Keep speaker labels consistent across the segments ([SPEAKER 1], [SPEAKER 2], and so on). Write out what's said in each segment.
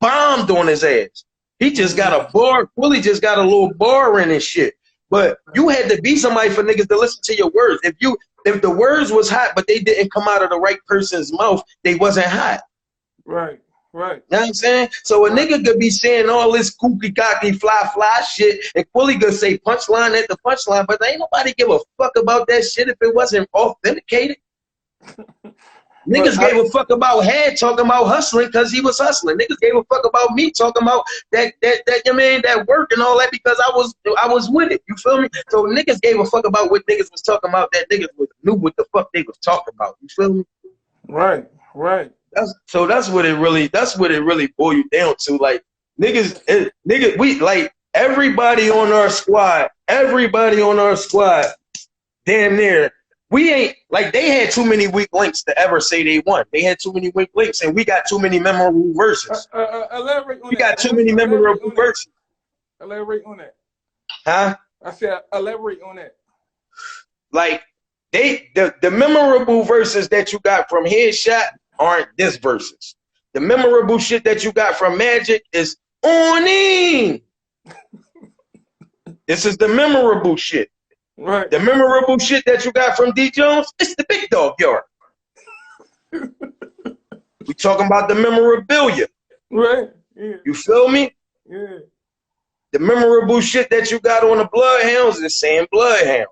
[SPEAKER 1] bombed on his ass. He just got a bar. Willie just got a little bar in and shit. But you had to be somebody for niggas to listen to your words. If the words was hot, but they didn't come out of the right person's mouth, they wasn't hot.
[SPEAKER 2] Right.
[SPEAKER 1] You know what I'm saying? So a nigga could be saying all this kooky cocky fly shit, and Willie could say punchline at the punchline, but ain't nobody give a fuck about that shit if it wasn't authenticated. Niggas gave a fuck about Head talking about hustling because he was hustling. Niggas gave a fuck about me talking about that work and all that because I was with it. You feel me? So niggas gave a fuck about what niggas was talking about. That niggas knew what the fuck they was talking about. You feel me?
[SPEAKER 2] Right.
[SPEAKER 1] That's what it really boils down to. Like niggas, we like everybody on our squad, damn near. We ain't like they had too many weak links to ever say they won. They had too many weak links, and we got too many memorable verses.
[SPEAKER 2] We
[SPEAKER 1] got too many memorable verses.
[SPEAKER 2] Elaborate on that.
[SPEAKER 1] Huh?
[SPEAKER 2] I said elaborate on that.
[SPEAKER 1] Like the memorable verses that you got from Headshot aren't this verses. The memorable shit that you got from Magic is on in. This is the memorable shit.
[SPEAKER 2] Right.
[SPEAKER 1] The memorable shit that you got from D. Jones, it's the big dog yard. We talking about the memorabilia.
[SPEAKER 2] Right. Yeah.
[SPEAKER 1] You feel me?
[SPEAKER 2] Yeah.
[SPEAKER 1] The memorable shit that you got on the Bloodhounds is saying Bloodhounds.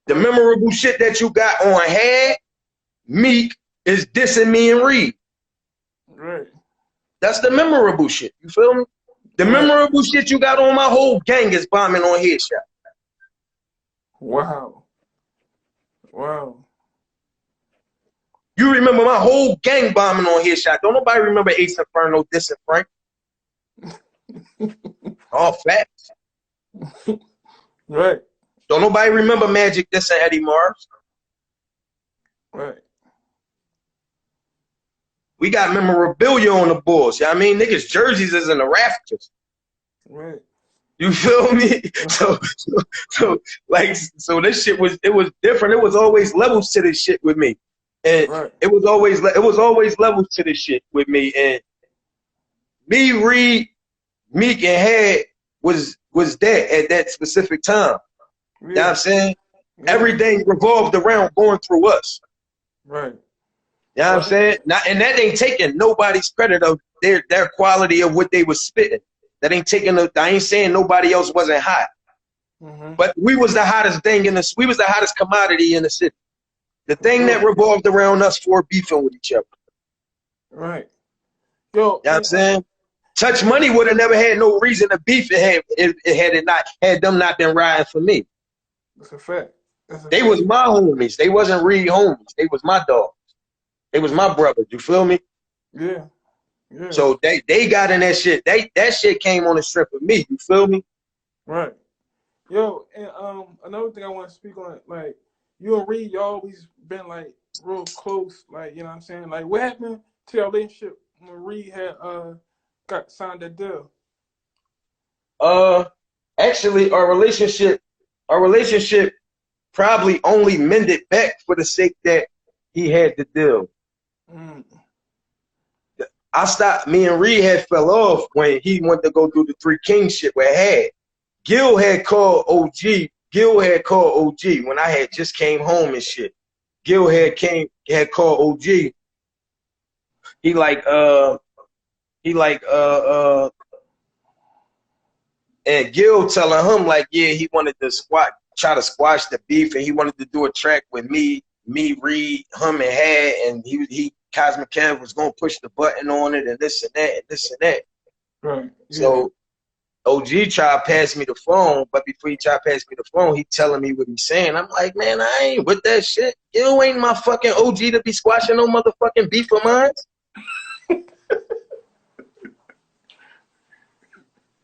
[SPEAKER 1] The memorable shit that you got on Had, Meek, is dissing me and Reed.
[SPEAKER 2] Right.
[SPEAKER 1] That's the memorable shit. You feel me? The memorable shit you got on my whole gang is bombing on Headshot.
[SPEAKER 2] Wow.
[SPEAKER 1] You remember my whole gang bombing on Headshot. Don't nobody remember Ace Inferno dissing Frank. All facts.
[SPEAKER 2] Right.
[SPEAKER 1] Don't nobody remember Magic dissing Eddie Mars.
[SPEAKER 2] Right.
[SPEAKER 1] We got memorabilia on the Bulls. You know what I mean? Niggas' jerseys is in the rafters.
[SPEAKER 2] Right.
[SPEAKER 1] You feel me? So this shit was different. It was always levels to this shit with me. And it was always levels to this shit with me. And me, Reed, Meek, and Head was that at that specific time. Yeah. You know what I'm saying? Yeah. Everything revolved around going through us.
[SPEAKER 2] Right.
[SPEAKER 1] You know what I'm saying? And that ain't taking nobody's credit of their quality of what they was spitting. That ain't taking. I ain't saying nobody else wasn't hot, but we was the hottest thing in this. We was the hottest commodity in the city. The thing that revolved around us for beefing with each other.
[SPEAKER 2] Right.
[SPEAKER 1] Yo, you know what I'm saying? Touch Money would have never had no reason to beef had them not been riding for me.
[SPEAKER 2] That's a fact.
[SPEAKER 1] They was my homies. They wasn't Reed homies. They was my dogs. They was my brothers. You feel me?
[SPEAKER 2] Yeah. Yeah.
[SPEAKER 1] So they got in that shit. That shit came on the strip of me. You feel me?
[SPEAKER 2] Right. Yo, and another thing I want to speak on, like you and Reed, you always been like real close. Like, you know what I'm saying? Like, what happened to your relationship when Reed had got signed that deal?
[SPEAKER 1] Actually, our relationship probably only mended back for the sake that he had the deal. Me and Reed had fell off when he went to go do the Three Kings shit with Had. Gil had called OG when I had just came home and shit. Gil had called OG. And Gil telling him like, yeah, he wanted to try to squash the beef, and he wanted to do a track with me, Reed, him, and Had, and he Cosmic Kev was gonna push the button on it, and this and that, and this and that.
[SPEAKER 2] Right. Yeah.
[SPEAKER 1] So OG tried to pass me the phone, but before he tried to pass me the phone, he telling me what he's saying. I'm like, man, I ain't with that shit. You ain't my fucking OG to be squashing no motherfucking beef of mine.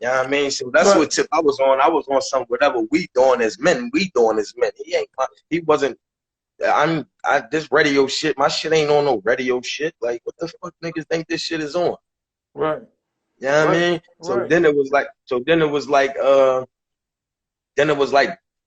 [SPEAKER 1] You know what I mean? So that's what tip I was on. I was on some whatever we doing as men. He wasn't. This radio shit, my shit ain't on no radio shit. Like, what the fuck niggas think this shit is on?
[SPEAKER 2] Right.
[SPEAKER 1] You know what I mean? So then it was like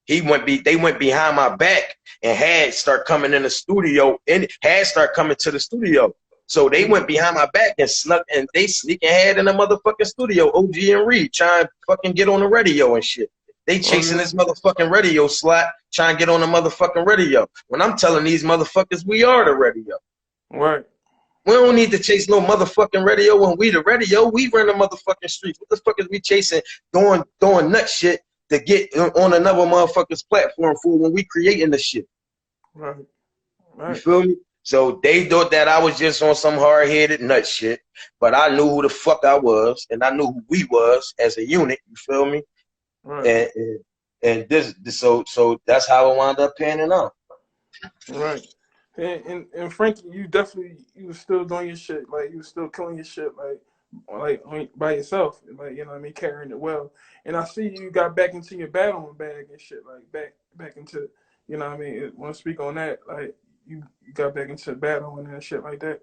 [SPEAKER 1] they went behind my back and had start coming in the studio and had start coming to the studio. So they went behind my back and snuck, and they sneaking ahead in the motherfucking studio, OG and Reed, trying to fucking get on the radio and shit. They chasing this motherfucking radio slot, trying to get on the motherfucking radio. When I'm telling these motherfuckers, we are the radio.
[SPEAKER 2] Right.
[SPEAKER 1] We don't need to chase no motherfucking radio when we the radio. We run the motherfucking streets. What the fuck is we chasing, doing nut shit to get on another motherfucker's platform for when we creating the shit?
[SPEAKER 2] Right.
[SPEAKER 1] You feel me? So they thought that I was just on some hard-headed nut shit, but I knew who the fuck I was, and I knew who we was as a unit. You feel me?
[SPEAKER 2] Right.
[SPEAKER 1] And so that's how it wound up panning out.
[SPEAKER 2] Right. And Frankie, you was still doing your shit, like you was still killing your shit, like by yourself, like, you know what I mean, carrying it well. And I see you got back into your battling bag and shit, like back into, you know what I mean. Want to speak on that? Like you got back into battling and shit like that.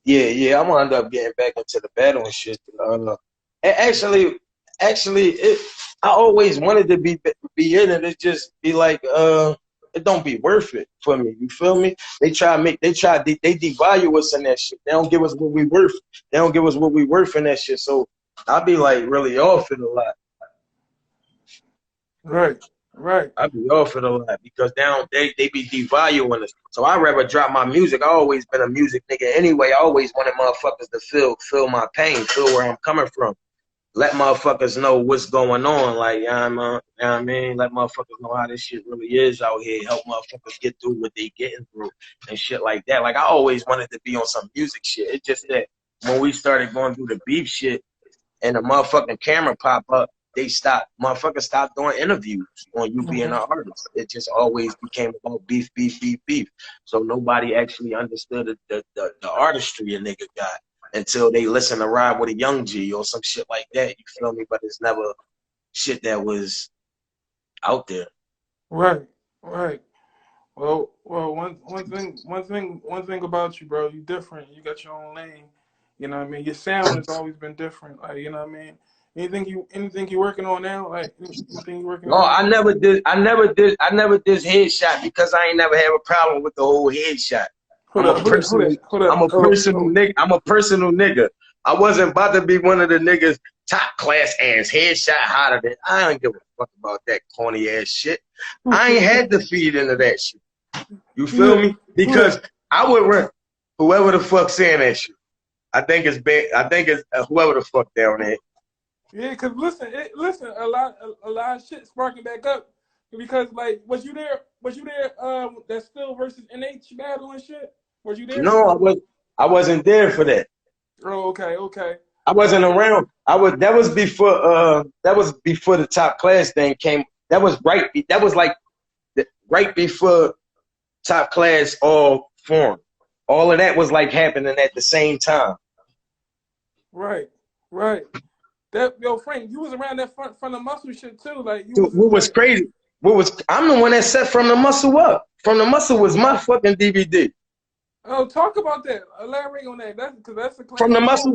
[SPEAKER 1] Yeah, I wound up getting back into the battle and shit. Actually, I always wanted to be in it. It just be like, it don't be worth it for me. You feel me? They devalue us in that shit. They don't give us what we worth. They don't give us what we worth in that shit. So I be like really off it a lot.
[SPEAKER 2] Right.
[SPEAKER 1] I be off it a lot because they be devaluing us. So I rather drop my music. I always been a music nigga anyway. I always wanted motherfuckers to feel my pain, feel where I'm coming from. Let motherfuckers know what's going on. Like, you know what I mean? Let motherfuckers know how this shit really is out here. Help motherfuckers get through what they getting through and shit like that. Like, I always wanted to be on some music shit. It's just that when we started going through the beef shit and the motherfucking camera pop up, motherfuckers stopped doing interviews on you being an artist. It just always became about beef. So nobody actually understood the artistry a nigga got until they listen to Ride with a Young G or some shit like that. You feel me? But it's never shit that was out there.
[SPEAKER 2] Right. Well, one thing about you, bro, you different. You got your own lane. You know what I mean? Your sound has always been different. Like, you know what I mean? Anything you working on now? Like anything you working on?
[SPEAKER 1] No, I never did headshot because I ain't never have a problem with the whole headshot. I'm a personal nigga. I wasn't about to be one of the niggas top class ass headshot hotter than. I don't give a fuck about that corny ass shit. I ain't had to feed into that shit. You feel me? Because I would run whoever the fuck saying that shit. I think it's bad. I think it's whoever the fuck down there.
[SPEAKER 2] Yeah, cause listen, a lot of shit sparking back up because like was you there that Still versus NH battle and shit? Was you there?
[SPEAKER 1] No, I wasn't there for that.
[SPEAKER 2] Oh, okay.
[SPEAKER 1] I wasn't around. That was before the top class thing came. That was right before top class all formed. All of that was like happening at the same time.
[SPEAKER 2] Right. Frank, you was around that from the muscle shit too. Like
[SPEAKER 1] what was crazy? I'm the one that set From the Muscle up. From the Muscle was my fucking DVD.
[SPEAKER 2] Oh, talk about that. Elaborate on that. That's a
[SPEAKER 1] From the Muscle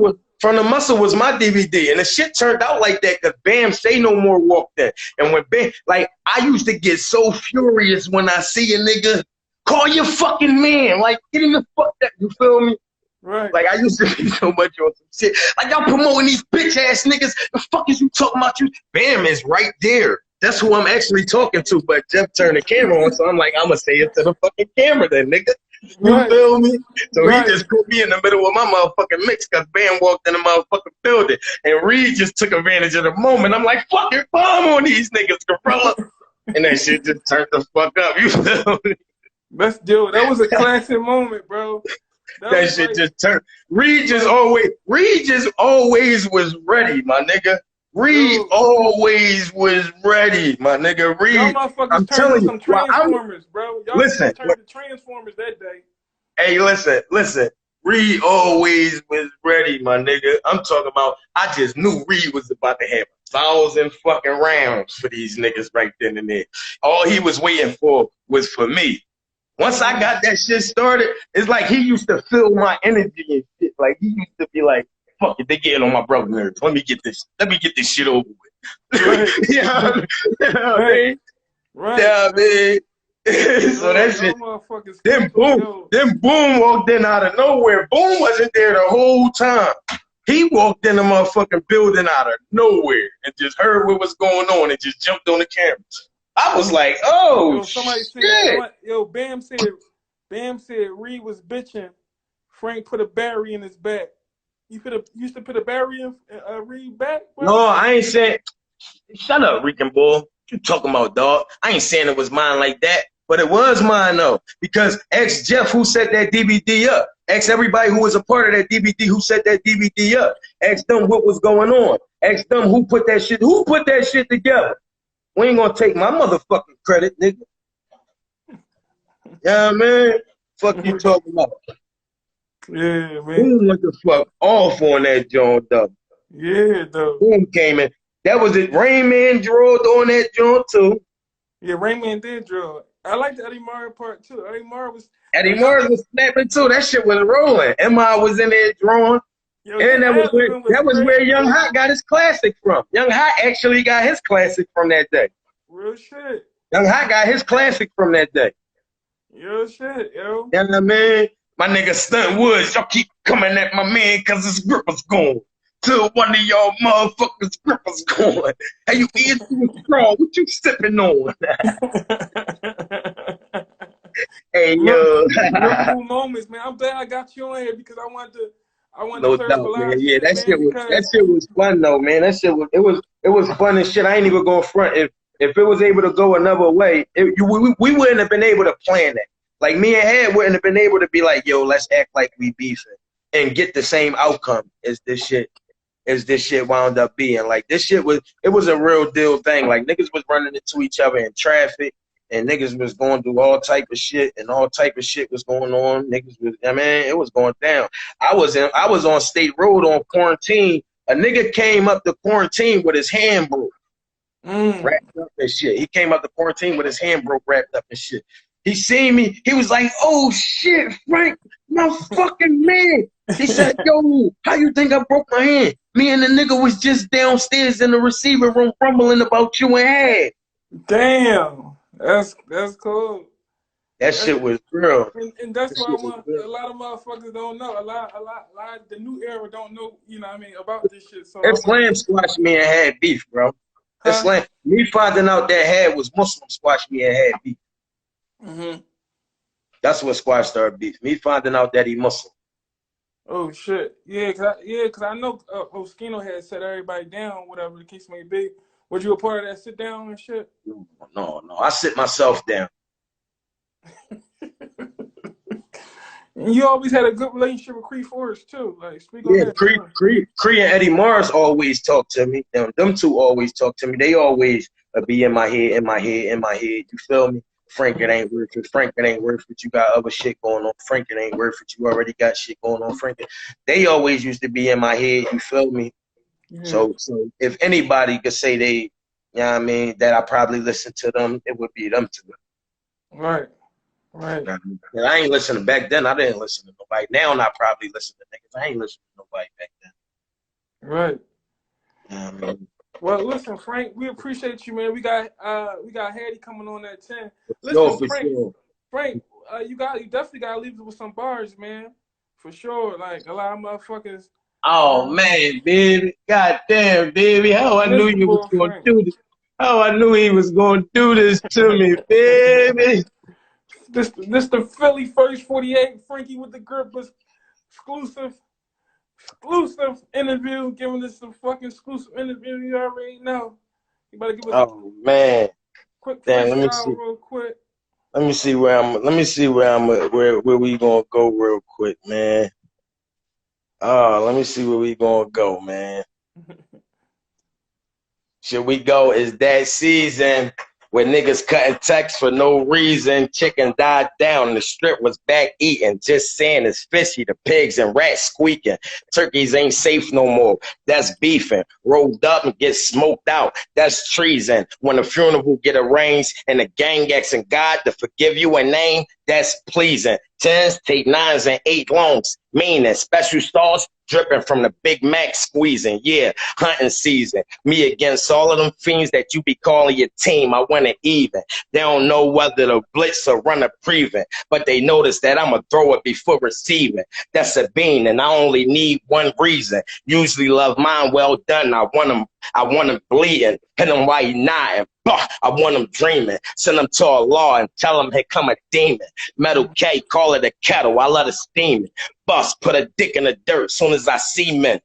[SPEAKER 1] was my DVD, and the shit turned out like that because Bam Say No More walked that. And when Bam, like, I used to get so furious when I see a nigga call your fucking man, like, get him the fuck that. You feel me?
[SPEAKER 2] Right.
[SPEAKER 1] Like, I used to be so much on some shit. Like, y'all promoting these bitch ass niggas. The fuck is you talking about? You Bam is right there. That's who I'm actually talking to. But Jeff turned the camera on, so I'm like, I'm gonna say it to the fucking camera then, nigga. You feel me? So he just put me in the middle of my motherfucking mix because Bam walked in the motherfucking building. And Reed just took advantage of the moment. I'm like, fucking bomb on these niggas, gorilla. And that shit just turned the fuck up. You feel me?
[SPEAKER 2] That was a classic moment, bro.
[SPEAKER 1] That shit like, just turned. Reed just always was ready, my nigga. Reed always was ready, my nigga. Reed,
[SPEAKER 2] y'all motherfuckers
[SPEAKER 1] I'm telling you,
[SPEAKER 2] some Transformers, bro. Y'all
[SPEAKER 1] listen,
[SPEAKER 2] turned to Transformers that day.
[SPEAKER 1] Hey, listen. Reed always was ready, my nigga. I'm talking about. I just knew Reed was about to have 1,000 fucking rounds for these niggas right then and there. All he was waiting for was for me. Once I got that shit started, it's like he used to feel my energy and shit. Like he used to be like, fuck it, they getting on my brother nerves. Let me get this shit over with.
[SPEAKER 2] Right.
[SPEAKER 1] You know what I mean?
[SPEAKER 2] Right.
[SPEAKER 1] Yeah, man. So that shit.
[SPEAKER 2] Motherfuckers
[SPEAKER 1] Then
[SPEAKER 2] killed
[SPEAKER 1] boom,
[SPEAKER 2] yo.
[SPEAKER 1] then Boom walked in out of nowhere. Boom wasn't there the whole time. He walked in the motherfucking building out of nowhere and just heard what was going on and just jumped on the cameras. I was like, oh
[SPEAKER 2] Yo,
[SPEAKER 1] shit.
[SPEAKER 2] Bam said Reed was bitching. Frank put a barrier in his back. You used to put a barrier in Reed back, bro?
[SPEAKER 1] No, I ain't saying. Shut up, Rican Bull. What you talking about, dog? I ain't saying it was mine like that, but it was mine though. Because ex Jeff who set that DVD up. Ask everybody who was a part of that DVD who set that DVD up. Ask them what was going on. Ask them who put that shit together. We ain't gonna take my motherfucking credit, nigga. Yeah, man. Fuck you talking about?
[SPEAKER 2] Yeah, man.
[SPEAKER 1] Boom went the fuck off on that joint, though.
[SPEAKER 2] Yeah, though.
[SPEAKER 1] Boom came in. That was it. Rain Man drove on that joint, too.
[SPEAKER 2] Yeah, Rain Man did draw. I like the Eddie Mara part, too.
[SPEAKER 1] Eddie Mara was snapping, too. That shit was rolling. Emma was in there drawing.
[SPEAKER 2] Yo,
[SPEAKER 1] and that was where Young Hot got his classic from. Young Hot actually got his classic from that day.
[SPEAKER 2] Real shit.
[SPEAKER 1] Young Hot got his classic from that day.
[SPEAKER 2] Real shit, yo.
[SPEAKER 1] You know what I mean? My nigga Stunt Woods, y'all keep coming at my man because his Grippaz gone. Till one of y'all motherfuckers Grippaz gone. How you eating through a straw? What you sipping on? Hey, yo.
[SPEAKER 2] Cool moments, man. I'm glad I got you on here because I wanted to
[SPEAKER 1] no
[SPEAKER 2] clear
[SPEAKER 1] doubt,
[SPEAKER 2] up a lot
[SPEAKER 1] man.
[SPEAKER 2] of
[SPEAKER 1] Yeah,
[SPEAKER 2] shit,
[SPEAKER 1] that shit was fun though, man. That shit was it was fun and shit. I ain't even going front. If it was able to go another way, we wouldn't have been able to plan that. Like me and Head wouldn't have been able to be like, yo, let's act like we beefing and get the same outcome as this shit wound up being. Like this shit was a real deal thing. Like niggas was running into each other in traffic. And niggas was going through all type of shit, and all type of shit was going on. Niggas was, I mean, it was going down. I was on State Road on quarantine. A nigga came up to quarantine with his hand broke, wrapped up and shit. He came up to quarantine with his hand broke, wrapped up and shit. He seen me. He was like, "Oh shit, Frank, my fucking man." He said, "Yo, how you think I broke my hand? Me and the nigga was just downstairs in the receiver room rumbling about you and Head."
[SPEAKER 2] Damn. That's cool.
[SPEAKER 1] That shit was real.
[SPEAKER 2] And that's why a lot of motherfuckers don't know. A lot of the new era don't know, you know what I mean, about this shit. So
[SPEAKER 1] Islam squashed me and had beef, bro. Islam, me finding out that Head was Muslim squashed me and had beef. That's what squashed our beef. Me finding out that he Muslim.
[SPEAKER 2] Oh shit. Yeah, cause I know Oskino had set everybody down, whatever the case may be. Was you a part of that sit down and shit?
[SPEAKER 1] No. I sit myself down.
[SPEAKER 2] And you always had a good relationship with Cree Forrest too. Like speak on that.
[SPEAKER 1] Cree and Eddie Mars always talk to me. Them two always talk to me. They always be in my head. You feel me? Frank, it ain't worth it. Frank, it ain't worth it. You got other shit going on. Frank, it ain't worth it. You already got shit going on. Frank, they always used to be in my head. You feel me? Yeah. So if anybody could say they, you know what I mean, that I probably listen to them, it would be them two.
[SPEAKER 2] Right.
[SPEAKER 1] And I ain't listening back then. I didn't listen to nobody. Now I probably listen to niggas. I ain't listening to nobody back then.
[SPEAKER 2] Right.
[SPEAKER 1] You know
[SPEAKER 2] well, listen, Frank, we appreciate you, man. We got Hattie coming on at 10.
[SPEAKER 1] Listen,
[SPEAKER 2] Frank, you definitely gotta leave it with some bars, man. For sure. Like a lot of motherfuckers.
[SPEAKER 1] Oh man, baby. God damn, baby. How I knew you was gonna do this. How I knew he was gonna do this to me, baby.
[SPEAKER 2] This the Philly First 48, Frankie with the Grippaz exclusive interview, giving us some fucking exclusive interview. You already know. You better give us
[SPEAKER 1] man.
[SPEAKER 2] Quick
[SPEAKER 1] damn, let me see.
[SPEAKER 2] Real quick.
[SPEAKER 1] Let me see where we gonna go real quick, man. Let me see where we gonna go, man. Should we go? Is that season where niggas cutting texts for no reason? Chicken died down. The strip was back eating. Just saying it's fishy. The pigs and rats squeaking. Turkeys ain't safe no more. That's beefing. Rolled up and get smoked out. That's treason. When the funeral get arranged and the gang asking God to forgive you a name, that's pleasing. 10s take 9s and 8 longs. Meaning special stars
[SPEAKER 3] dripping from the Big Mac squeezing. Yeah, hunting season. Me against all of them fiends that you be calling your team. I want it even. They don't know whether to blitz or run a prevent, but they notice that I'm a thrower before receiving. That's a bean, and I only need one reason. Usually love mine well done. I want him bleeding. Hit him while he nodding. I want him dreaming. Send him to a law and tell him here come a demon. Metal K, call it a kettle. I let it steam it. Bust, put a dick in the dirt soon as I see men.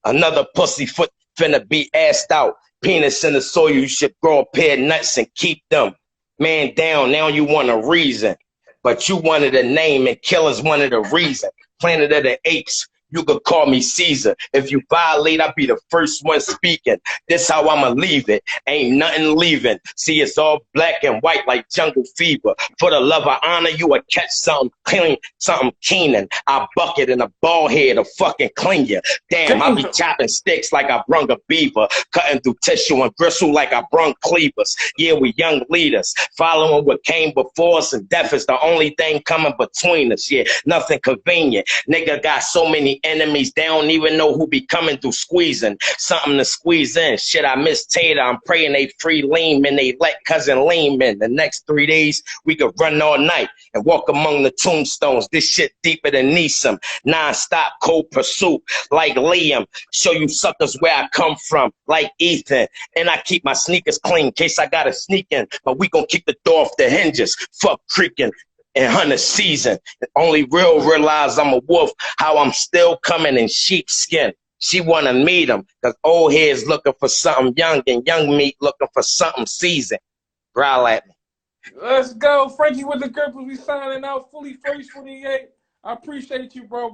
[SPEAKER 3] Another pussyfoot finna be assed out. Penis in the soil, you should grow a pair of nuts and keep them. Man down, now you want a reason. But you wanted a name and killers wanted a reason. Planet of the Apes. You could call me Caesar. If you violate, I'll be the first one speaking. This how I'ma leave it. Ain't nothing leaving. See, it's all black and white like jungle fever. For the love of honor, you would catch something clean, something keening. I bucket in a ball head to fucking clean you. Damn, I be chopping sticks like I brung a beaver. Cutting through tissue and gristle like I brung cleavers. Yeah, we young leaders. Following what came before us, and death is the only thing coming between us. Yeah, nothing convenient. Nigga got so many enemies, they don't even know who be coming through squeezing. Something to squeeze in. Shit, I miss Tater. I'm praying they free Lehman. They let cousin Lehman. The next 3 days, we could run all night and walk among the tombstones. This shit deeper than Neeson. Non-stop cold pursuit like Liam. Show you suckers where I come from like Ethan. And I keep my sneakers clean in case I gotta sneak in. But we gon' kick the door off the hinges. Fuck creaking. In hunter season, only realize I'm a wolf, how I'm still coming in sheepskin. She wanna meet him, cause old heads looking for something young and young meat looking for something seasoned. Growl at me.
[SPEAKER 2] Let's go. Frankie with the Grippaz. We signing out. Fully first 48. I appreciate you, bro.